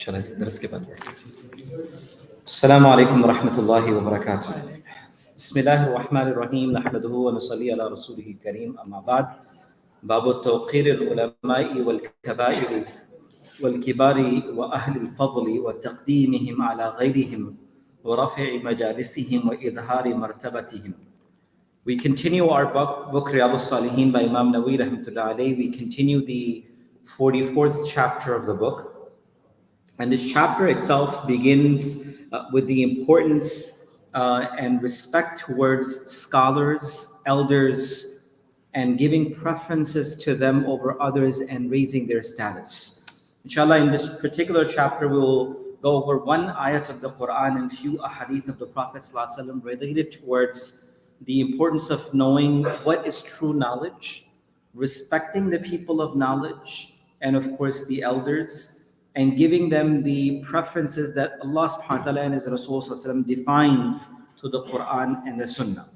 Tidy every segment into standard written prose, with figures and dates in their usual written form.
Let's skip it. Assalamu alaikum wa rahmatullahi wa barakatuh. Bismillahir Rahmanir Rahim. Nahmaduhu wa nusalli ala rasulihil kareem. Amma ba'd. Babu tawqir al-ulama'i wal-kaba'iri wal-kibari wa ahli al-fadli wa taqdeemihim ala ghayrihim wa raf'i majalisihim wa idhari martabatihim. We continue our book Riyad-us Saliheen by Imam Nawawi rahmatullah alayhi. We continue the 44th chapter of the book. And this chapter itself begins with the importance and respect towards scholars, elders, and giving preferences to them over others and raising their status. Inshallah, in this particular chapter, we will go over one ayat of the Quran and few ahadith of the Prophet ﷺ related towards the importance of knowing what is true knowledge, respecting the people of knowledge, and of course the elders, and giving them the preferences that Allah subhanahu wa ta'ala and His Rasul defines to the Quran and the Sunnah.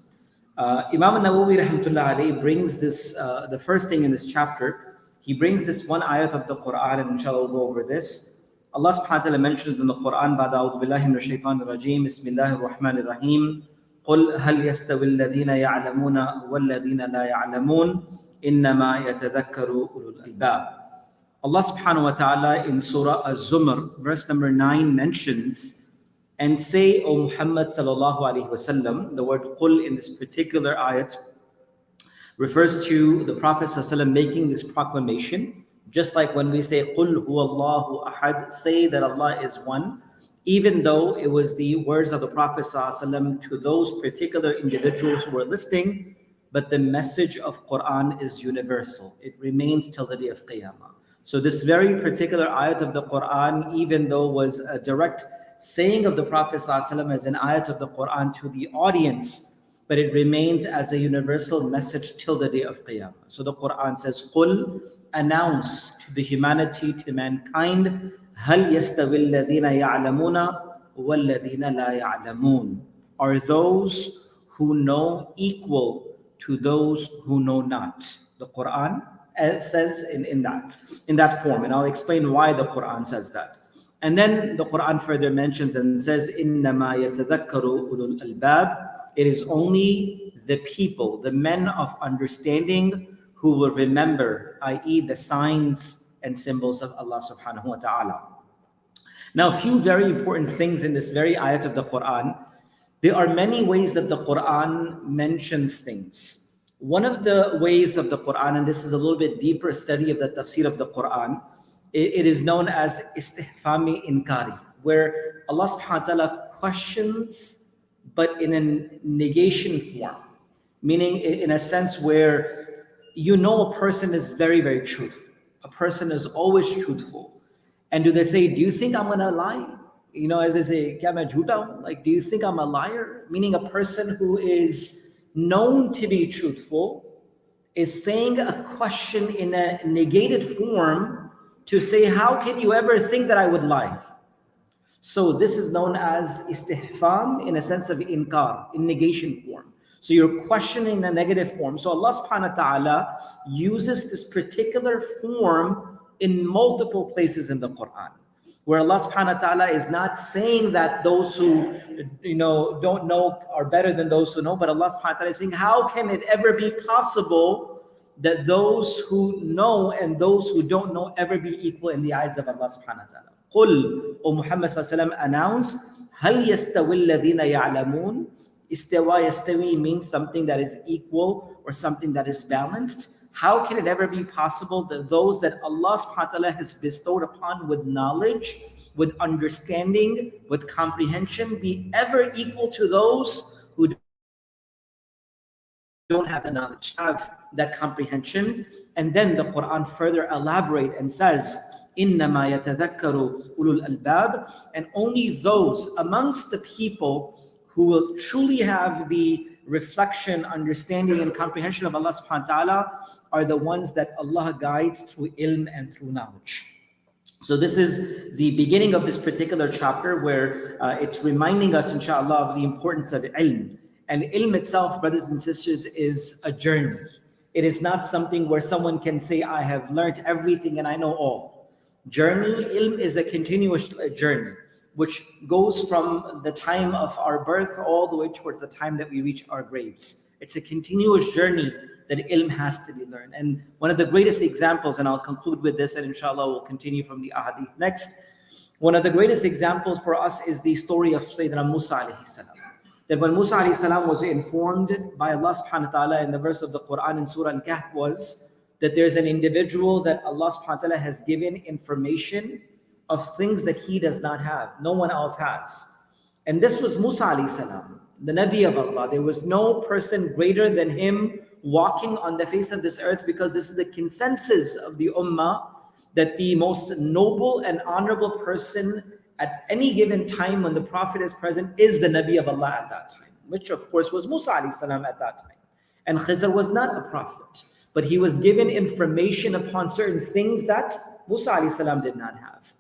Imam Nawawi rahmatullah alayhi brings this, the first thing in this chapter, he brings this one ayat of the Quran, and inshallah we'll go over this. Allah subhanahu wa ta'ala mentions in the Quran, Ba'da a'udhu billahi minash shaitanir rajeem, Bismillahir Rahmanir Rahim, قُلْ هَلْ يَسْتَوِي الَّذِينَ يَعْلَمُونَ وَالَّذِينَ لَا يَعْلَمُونَ إِنَّمَا يَتَذَكَّرُ أُولُو الْأَلْبَابِ. Allah subhanahu wa ta'ala in Surah Az-Zumar, verse number 9 mentions, and say, O Muhammad sallallahu alayhi wa sallam, the word qul in this particular ayat refers to the Prophet sallallahu alayhi wa sallam making this proclamation, just like when we say, qul huwallahu ahad, say that Allah is one, even though it was the words of the Prophet sallallahu alayhi wa sallam to those particular individuals who were listening, but the message of Quran is universal. It remains till the day of Qiyamah. So this very particular ayat of the Quran, even though was a direct saying of the Prophet ﷺ as an ayat of the Quran to the audience, but it remains as a universal message till the day of Qiyamah. So the Quran says, "Qul, announce to the humanity, to mankind, هَلْ يَسْتَوِي الَّذِينَ يَعْلَمُونَ وَالَّذِينَ لَا يَعْلَمُونَ. Are those who know equal to those who know not?" The Quran says in that form, and I'll explain why the Quran says that. And then the Quran further mentions and says, إِنَّمَا يَتَذَكَّرُ أُولُو الْأَلْبَابِ. It is only the people, the men of understanding, who will remember, i.e. the signs and symbols of Allah subhanahu wa ta'ala. Now, a few very important things in this very ayat of the Quran. There are many ways that the Quran mentions things. One of the ways of the Quran, and this is a little bit deeper study of the tafsir of the Quran, it is known as istihfami inkari, where Allah subhanahu wa ta'ala questions, but in a negation form, meaning in a sense where you know a person is very, very truthful. A person is always truthful. And do they say, do you think I'm going to lie? You know, as they say, kya main jhoota hoon? Like, do you think I'm a liar? Meaning a person who is known to be truthful is saying a question in a negated form to say, how can you ever think that I would lie? So this is known as istihfam in a sense of inkar, in negation form. So you're questioning in a negative form. So Allah subhanahu wa ta'ala uses this particular form in multiple places in the Quran, where Allah subhanahu wa ta'ala is not saying that those who don't know are better than those who know, but Allah subhanahu wa ta'ala is saying, how can it ever be possible that those who know and those who don't know ever be equal in the eyes of Allah subhanahu wa ta'ala? Qul, O Muhammad sallallahu alaihi wasallam, announce, هَلْ يَسْتَوِي الَّذِينَ يَعْلَمُونَ. Istawa, yastawi means something that is equal or something that is balanced. How can it ever be possible that those that Allah subhanahu wa ta'ala has bestowed upon with knowledge, with understanding, with comprehension, be ever equal to those who don't have the knowledge, have that comprehension? And then the Quran further elaborate and says, إِنَّمَا يَتَذَكَّرُ أُولُو الْأَلْبَابِ. And only those amongst the people who will truly have the reflection, understanding, and comprehension of Allah subhanahu wa ta'ala are the ones that Allah guides through ilm and through knowledge. So this is the beginning of this particular chapter where it's reminding us, inshallah, of the importance of ilm. And ilm itself, brothers and sisters, is a journey. It is not something where someone can say, I have learned everything and I know all. journey. Ilm is a continuous journey, which goes from the time of our birth all the way towards the time that we reach our graves. It's a continuous journey that ilm has to be learned. And one of the greatest examples, and I'll conclude with this, and inshallah we'll continue from the ahadith next. One of the greatest examples for us is the story of Sayyidina Musa alayhi salam. That when Musa alayhi salam was informed by Allah subhanahu wa ta'ala in the verse of the Quran in Surah Al-Kahf was that there's an individual that Allah subhanahu wa ta'ala has given information of things that he does not have, no one else has. And this was Musa alayhi salam, the Nabi of Allah. There was no person greater than him walking on the face of this earth, because this is the consensus of the ummah that the most noble and honorable person at any given time when the Prophet is present is the Nabi of Allah at that time, which of course was Musa alayhi salam at that time. And Khizr was not a prophet, but he was given information upon certain things that Musa alayhi salam did not have.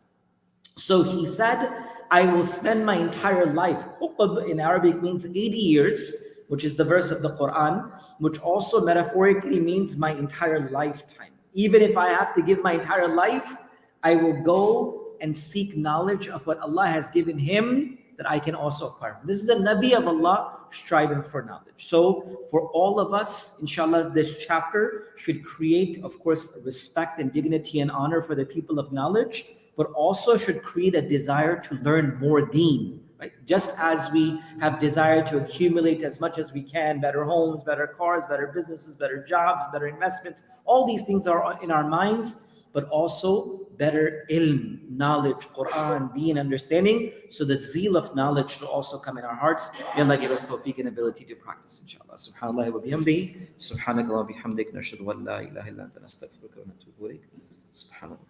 So he said, I will spend my entire life. Uqb in Arabic means 80 years, which is the verse of the Quran, which also metaphorically means my entire lifetime. Even if I have to give my entire life, I will go and seek knowledge of what Allah has given him that I can also acquire. This is a Nabi of Allah striving for knowledge. So for all of us, inshallah, this chapter should create, of course, respect and dignity and honor for the people of knowledge, but also should create a desire to learn more deen. Right? Just as we have desire to accumulate as much as we can, better homes, better cars, better businesses, better jobs, better investments, all these things are in our minds, but also better ilm, knowledge, Quran, deen, understanding, so the zeal of knowledge should also come in our hearts. May Allah give us tawfiq and ability to practice, inshallah. Subhanallah wa bihamdihi, subhanaka wa bihamdik, nashhadu an la ilaha illa anta nastaghfiruka wa natubu ilayk. Subhanallah.